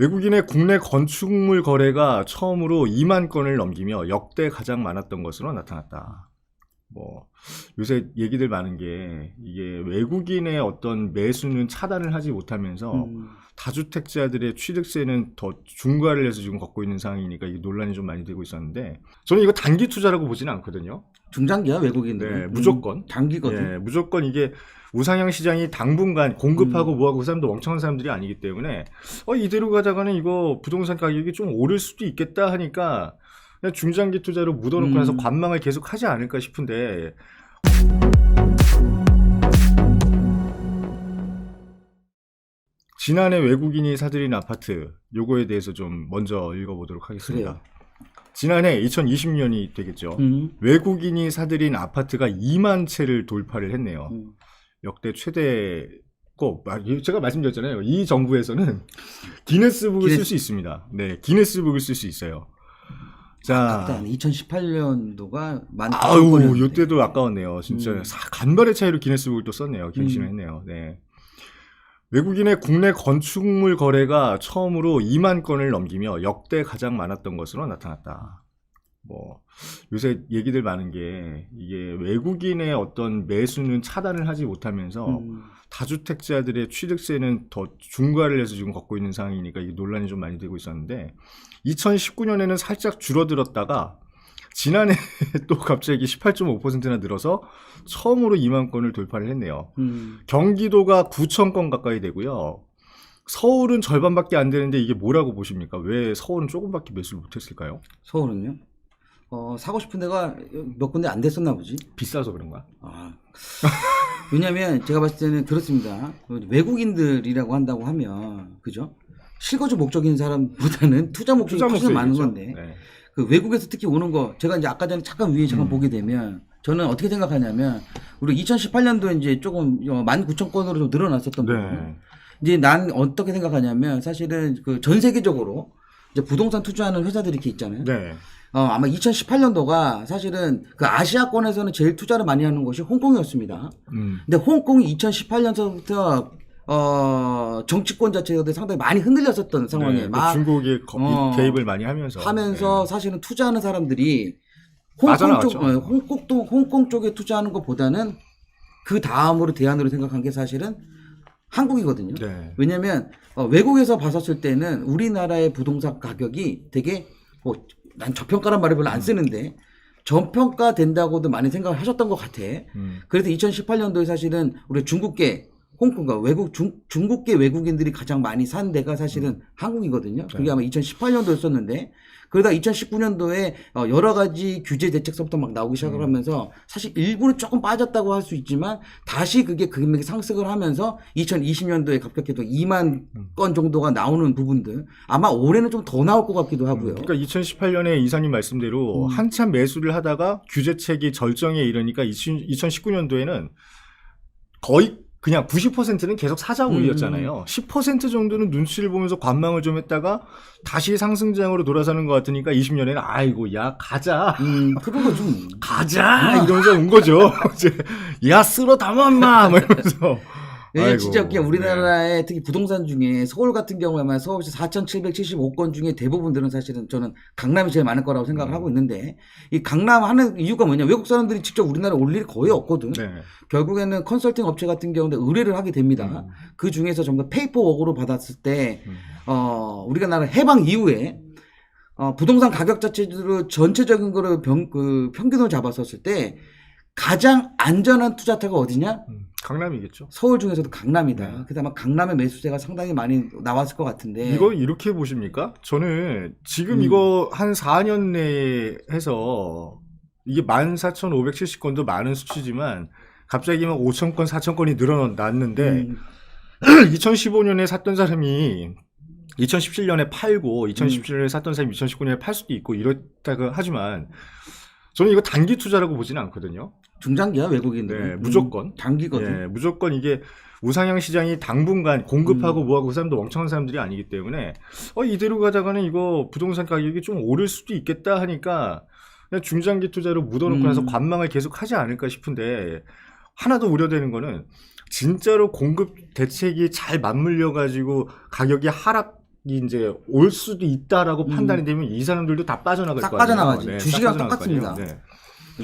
외국인의 국내 건축물 거래가 처음으로 2만 건을 넘기며 역대 가장 많았던 것으로 나타났다. 요새 얘기들 많은 게 이게 외국인의 어떤 매수는 차단을 하지 못하면서 다주택자들의 취득세는 더 중과를 해서 지금 걷고 있는 상황이니까 이게 논란이 좀 많이 되고 있었는데, 저는 이거 단기 투자라고 보지는 않거든요. 중장기야 외국인들. 네, 무조건 단기거든. 네, 무조건 이게 우상향 시장이 당분간 공급하고 뭐하고 그 사람도 멍청한 사람들이 아니기 때문에 이대로 가다가는 이거 부동산 가격이 좀 오를 수도 있겠다 하니까 그냥 중장기 투자로 묻어놓고 나서 관망을 계속 하지 않을까 싶은데, 지난해 외국인이 사들인 아파트 요거에 대해서 좀 먼저 읽어보도록 하겠습니다. 그래요. 지난해 2020년이 되겠죠. 외국인이 사들인 아파트가 2만 채를 돌파를 했네요. 역대 최대고, 제가 말씀드렸잖아요. 이 정부에서는 기네스북을 쓸 수 있습니다. 네, 기네스북을 쓸 수 있어요. 자, 2018년도가 아유, 요때도 아까웠네요. 진짜 간발의 차이로 기네스북을 또 썼네요. 갱신을 했네요. 네. 외국인의 국내 건축물 거래가 처음으로 2만 건을 넘기며 역대 가장 많았던 것으로 나타났다. 요새 얘기들 많은 게 이게 외국인의 어떤 매수는 차단을 하지 못하면서 다주택자들의 취득세는 더 중과를 해서 지금 걷고 있는 상황이니까 이게 논란이 좀 많이 되고 있었는데, 2019년에는 살짝 줄어들었다가 지난해 또 갑자기 18.5%나 늘어서 처음으로 2만 건을 돌파를 했네요. 경기도가 9천 건 가까이 되고요. 서울은 절반밖에 안 되는데 이게 뭐라고 보십니까? 왜 서울은 조금밖에 매수를 못했을까요? 서울은요? 사고 싶은 데가 몇 군데 안 됐었나 보지. 비싸서 그런가? 왜냐면 제가 봤을 때는 그렇습니다. 외국인들이라고 한다고 하면, 그죠? 실거주 목적인 사람보다는 투자 목적이 훨씬 많은 건데, 네. 그 외국에서 특히 오는 거, 제가 이제 아까 전에 잠깐 위에 보게 되면, 저는 어떻게 생각하냐면, 우리 2018년도에 이제 조금 19,000건으로 좀 늘어났었던 부분. 네. 이제 난 어떻게 생각하냐면, 사실은 그 전 세계적으로 이제 부동산 투자하는 회사들이 이렇게 있잖아요. 네. 아마 2018년도가 사실은 그 아시아권에서는 제일 투자를 많이 하는 곳이 홍콩이었습니다. 근데 홍콩이 2018년서부터 정치권 자체가 상당히 많이 흔들렸었던 상황에 네, 중국이 개입을 많이 하면서 네. 사실은 투자하는 사람들이 홍콩 쪽에 투자하는 것보다는 그 다음으로 대안으로 생각한 게 사실은 한국이거든요. 네. 왜냐하면 외국에서 봤었을 때는 우리나라의 부동산 가격이 되게 난 저평가란 말을 별로 안 쓰는데 저평가 된다고도 많이 생각을 하셨던 것 같아. 그래서 2018년도에 사실은 우리 중국계 홍콩과 중국계 외국인들이 가장 많이 산 데가 사실은 한국이거든요. 그게 아마 2018년도였었는데, 그러다 2019년도에 여러 가지 규제 대책서부터 막 나오기 시작을 하면서 사실 일부는 조금 빠졌다고 할 수 있지만 다시 그게 금액이 상승을 하면서 2020년도에 갑작스레 2만 건 정도가 나오는 부분들, 아마 올해는 좀 더 나올 것 같기도 하고요. 그러니까 2018년에 이사님 말씀대로 한참 매수를 하다가 규제책이 절정에 이르니까 2019년도에는 거의 그냥 90%는 계속 사자 우위였잖아요. 10% 정도는 눈치를 보면서 관망을 좀 했다가 다시 상승장으로 돌아서는 것 같으니까 20년에는 아이고 야 가자. 그런 좀 가자 이러면서 온 거죠. 야 쓸어 담아 인마 이러면서. 네, 진짜 그냥 우리나라의 특히 부동산 중에 서울 같은 경우에만 서울시 4,775건 중에 대부분들은 사실은 저는 강남이 제일 많을 거라고 생각을 하고 있는데, 이 강남 하는 이유가 뭐냐? 외국 사람들이 직접 우리나라에 올 일이 거의 없거든. 네. 결국에는 컨설팅 업체 같은 경우는 의뢰를 하게 됩니다. 그 중에서 전부 다 페이퍼워크로 받았을 때, 우리가 나라 해방 이후에 부동산 가격 자체로 전체적인 거를 평균을 잡았었을 때 가장 안전한 투자처가 어디냐? 강남이겠죠. 서울 중에서도 강남이다. 그래서 아마 강남의 매수세가 상당히 많이 나왔을 것 같은데. 이거 이렇게 보십니까? 저는 지금 이거 한 4년 내에 해서 이게 14,570건도 많은 수치지만 갑자기 막 5,000건, 4,000건이 늘어났는데 2015년에 샀던 사람이 2017년에 팔고 2017년에 샀던 사람이 2019년에 팔 수도 있고 이렇다고 하지만 저는 이거 단기 투자라고 보지는 않거든요. 중장기야 외국인들. 네, 무조건 단기거든. 네, 무조건 이게 우상향 시장이 당분간 공급하고 뭐하고 그 사람도 멍청한 사람들이 아니기 때문에 이대로 가다가는 이거 부동산 가격이 좀 오를 수도 있겠다 하니까 그냥 중장기 투자로 묻어놓고 나서 관망을 계속 하지 않을까 싶은데, 하나 더 우려되는 거는 진짜로 공급 대책이 잘 맞물려 가지고 가격이 이제 올 수도 있다라고 판단이 되면 이 사람들도 다 빠져나갈 싹 거 아니에요. 빠져나가지. 네, 주식이랑 싹 빠져나갈 똑같습니다. 거 아니에요. 네.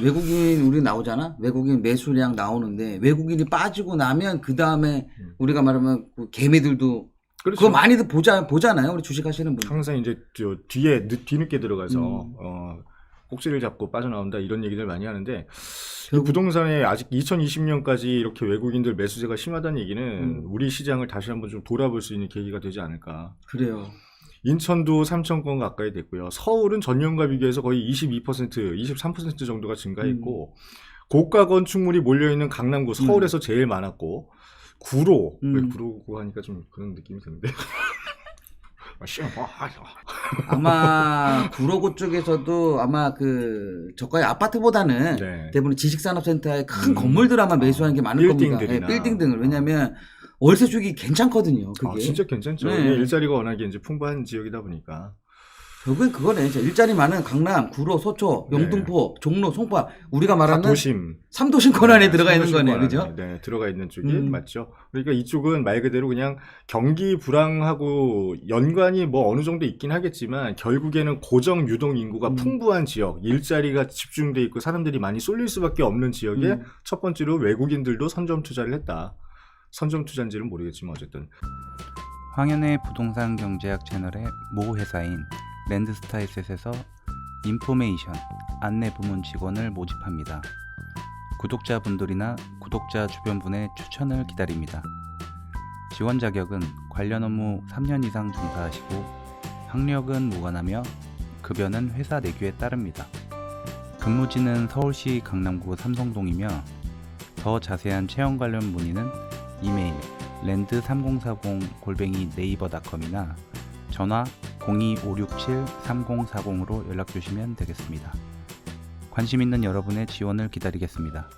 외국인 우리 나오잖아. 외국인 매수량 나오는데 외국인이 빠지고 나면 그 다음에 우리가 말하면 그 개미들도 그렇죠. 그거 많이들 보잖아요. 우리 주식하시는 분들. 항상 이제 저 뒤늦게 들어가서 꼭지를 잡고 빠져나온다 이런 얘기들 많이 하는데 이 부동산에 아직 2020년까지 이렇게 외국인들 매수세가 심하다는 얘기는 우리 시장을 다시 한번 좀 돌아볼 수 있는 계기가 되지 않을까. 그래요. 인천도 3,000건 가까이 됐고요. 서울은 전년과 비교해서 거의 22%, 23% 정도가 증가했고 고가 건축물이 몰려있는 강남구 서울에서 제일 많았고 구로 왜 구로구 하니까 좀 그런 느낌이 드는데 아마 구로구 쪽에서도 아마 그 저가의 아파트보다는 네. 대부분 지식산업센터의 큰 건물들 아마 매수하는 게 많을 겁니다. 빌딩들이나. 네, 빌딩 등을. 왜냐하면 월세 주기 괜찮거든요. 그게. 아, 진짜 괜찮죠. 네. 일자리가 워낙에 이제 풍부한 지역이다 보니까. 결국엔 그거네. 진짜 일자리 많은 강남, 구로, 소초, 영등포, 종로, 송파 우리가 다 말하는 도심. 3도심 권한에 네, 들어가 있는 삼도심 거네요. 권한에, 그죠? 네, 들어가 있는 쪽이 맞죠. 그러니까 이쪽은 말 그대로 그냥 경기 불황하고 연관이 뭐 어느 정도 있긴 하겠지만 결국에는 고정 유동 인구가 풍부한 지역, 일자리가 집중돼 있고 사람들이 많이 쏠릴 수밖에 없는 지역에 첫 번째로 외국인들도 선점 투자를 했다. 선점 투자인지는 모르겠지만 어쨌든 황현의 부동산 경제학 채널의 모 회사인 랜드스타일셋에서 인포메이션, 안내 부문 직원을 모집합니다. 구독자분들이나 구독자 주변분의 추천을 기다립니다. 지원 자격은 관련 업무 3년 이상 종사하시고 학력은 무관하며 급여는 회사 내규에 따릅니다. 근무지는 서울시 강남구 삼성동이며 더 자세한 채용 관련 문의는 이메일 랜드3040@네이버.com이나 전화 02-567-3040으로 연락 주시면 되겠습니다. 관심 있는 여러분의 지원을 기다리겠습니다.